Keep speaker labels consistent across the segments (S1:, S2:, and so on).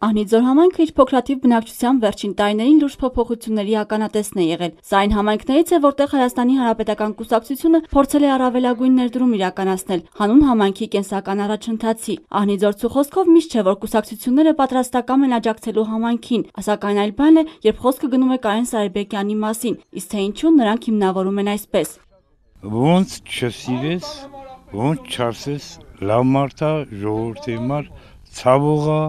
S1: Ահնիձոր համայնքը իր փոքրաթիվ բնակչության վերջին տարիներին լուրջ փոփոխությունների ականատեսն է եղել։ Սա այն համայնքներից է, որտեղ Հայաստանի Հանրապետական կուսակցությունը փորձել է առավելագույն ներդրում իրականացնել հանուն համայնքի կենսական առաջընթացի։ Ահնիձորցու խոսքով միշտ չէ, որ կուսակցությունները պատրաստական են աջակցելու համայնքին, սակայն այլ բան է, երբ խոսքը գնում է Կարեն Սարիբեկյանի մասին, իսկ թե ինչու նրանք հիմնավորում են այսպես.
S2: Ոնց չսիրես, ոնց չասես, լավ մարդ է, ժողովրդի համար ցավող է,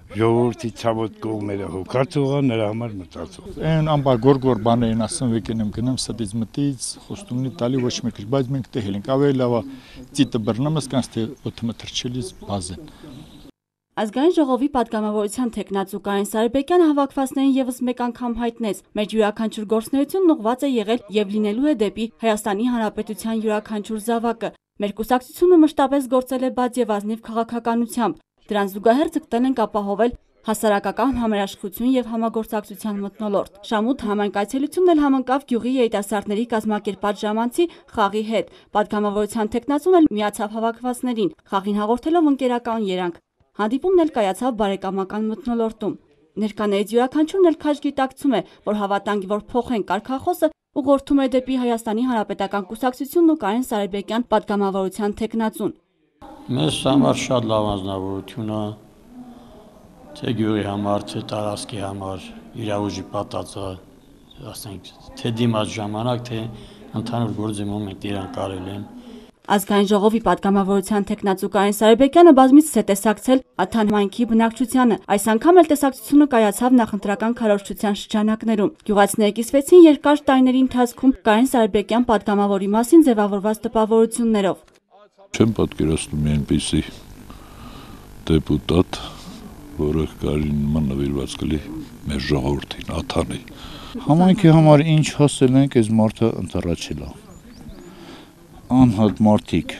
S2: ժողովրդի ցավոտ կողմերը հոգացող է, նրա համար մտածող։
S3: Այն ամբողջ բաներն ասում եկեն եմ գնամ ստից մտից, խոստումնի տալի ոչ մեկ, բայց մենք դե հելենք ավելի լավ է ծիտը բռնամս կանց թե օդը մտրչելիս բազեն։
S1: Ազգային ժողովի պատգամավորության թեկնածու Կարեն Սարիբեկյանը հավաքվածներին եւս մեկ անգամ հայտնեց. մեր յուրաքանչյուր գործունեությունն ուղղված է եղել եւ լինելու է դեպի Հայաստանի Հանրապետության յուրաքանչյուր զավակը։ Մեր կուսակցությունը մշտապես գործել է բաց եւ ազնիվ քաղաքականությամբ։ Դրան զուգահեռ ձգտել ենք ապահովել հասարակական համերաշխություն եւ համագործակցության մթնոլորտ։ Շամուտ համայնքայցելությունն էլ համընկավ գյուղի երիտասարդների կազմակերպած ժամանցի խաղի հետ։ Պատգամավորության թեկնածուն էլ միացավ հավաքվածներին, խաղին հաղորդելով ընկերական երանգ։ Հանդիպումն էլ կայացավ բարեկամական մթնոլորտում։ Ներկաներից յուրաքանչյուրն էլ քաջ գիտակցում է, որ հավատանք, որ փոխեն կարգախոսը ուղղորդում է դեպի Հայաստանի Հանրապետական կուսակցությունն ու Կարեն Սարիբեկյան պատգամավորության թեկնածուն։
S4: Մեզ համար շատ լավ անձնավորություն է, թե գյուղի համար, թե տարածքի համար, իր ուժի պատածը, ասենք, թե դիմաց ժամանակ, թե ընդհանուր գործի մոմենտ իրան կարել են։
S1: Ազգային ժողովի պատգամավորության թեկնածու Կարեն Սարիբեկյանը բազմիցս է տեսակցել Աթան համայնքի բնակչությանը։ Այս անգամ էլ տեսակցությունը կայացավ նախընտրական քարոզչության շրջանակներում։ Գյուղացիները կիսվեցին երկար տարիների ընթացքում Կարեն Սարիբեկյան պատգամավորի մասին ձևավորված տպավորություններով։
S5: Չեմ պատկերացնում մի այնպիսի դեպուտատ, որը կարելի նման նվիրված կլի մեր ժողովրդին, Աթանի։
S3: Համայնքի համար ինչ հասել ենք, այս մարդը ընտառաջել է։ Անհատ մարդիկ,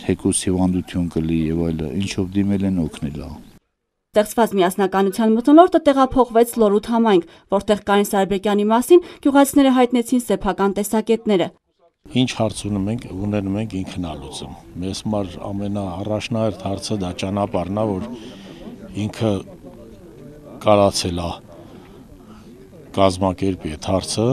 S3: թեկուզ հիվանդություն կլի եւ այլը, ինչով դիմել են օգնել է։
S1: Ստեղծված միասնականության մթնոլորտը տեղափոխվեց Լորութ համայնք, որտեղ Կարեն Սարիբեկյանի մասին գյուղացիները հայտնեցին սեփական տեսակետները։
S6: Ինչ հարց ունենում ենք ինքն ալուծում։ Մեզ համար ամենաառաջնահերթ հարցը դա ճանապարհն է, որ ինքը կարացել է կազմակերպի այդ հարցը։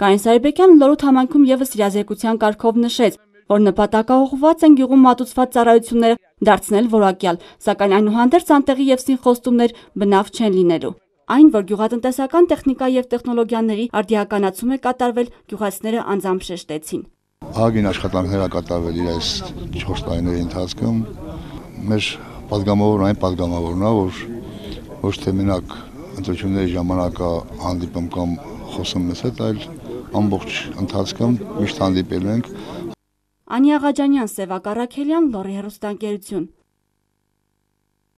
S1: Կարեն Սարիբեկյանը Լորութ համայնքում եւս իրազեկության կարգով նշեց, որ նպատակաուղղված են գյուղում մատուցված ծառայությունները դարձնել որակյալ, սակայն այնուհանդերձ անտեղի եւ սինխոստումներ բնավ չեն լինելու։ Այն, որ գյուղատնտեսական տեխնիկա եւ տեխնոլոգիաների արդիականացում է կատարվել, գյուղացիները անձամբ շեշտեցին։
S3: Ահագին աշխատանքներ կատարվել իր այս 4 տարիների ընթացքում։ Մեր պատգամավորն այն պատգամավորն է, որ ոչ թե մենակ ընտրությունների ժամանակ հանդիպում կամ խոսում մեզ հետ, այլ ամբողջ ընթացքում միշտ հանդիպել ենք։
S1: Անի Աղաջանյան, Սևակ Առաքելյան, Լոռի հեռուստաընկերություն։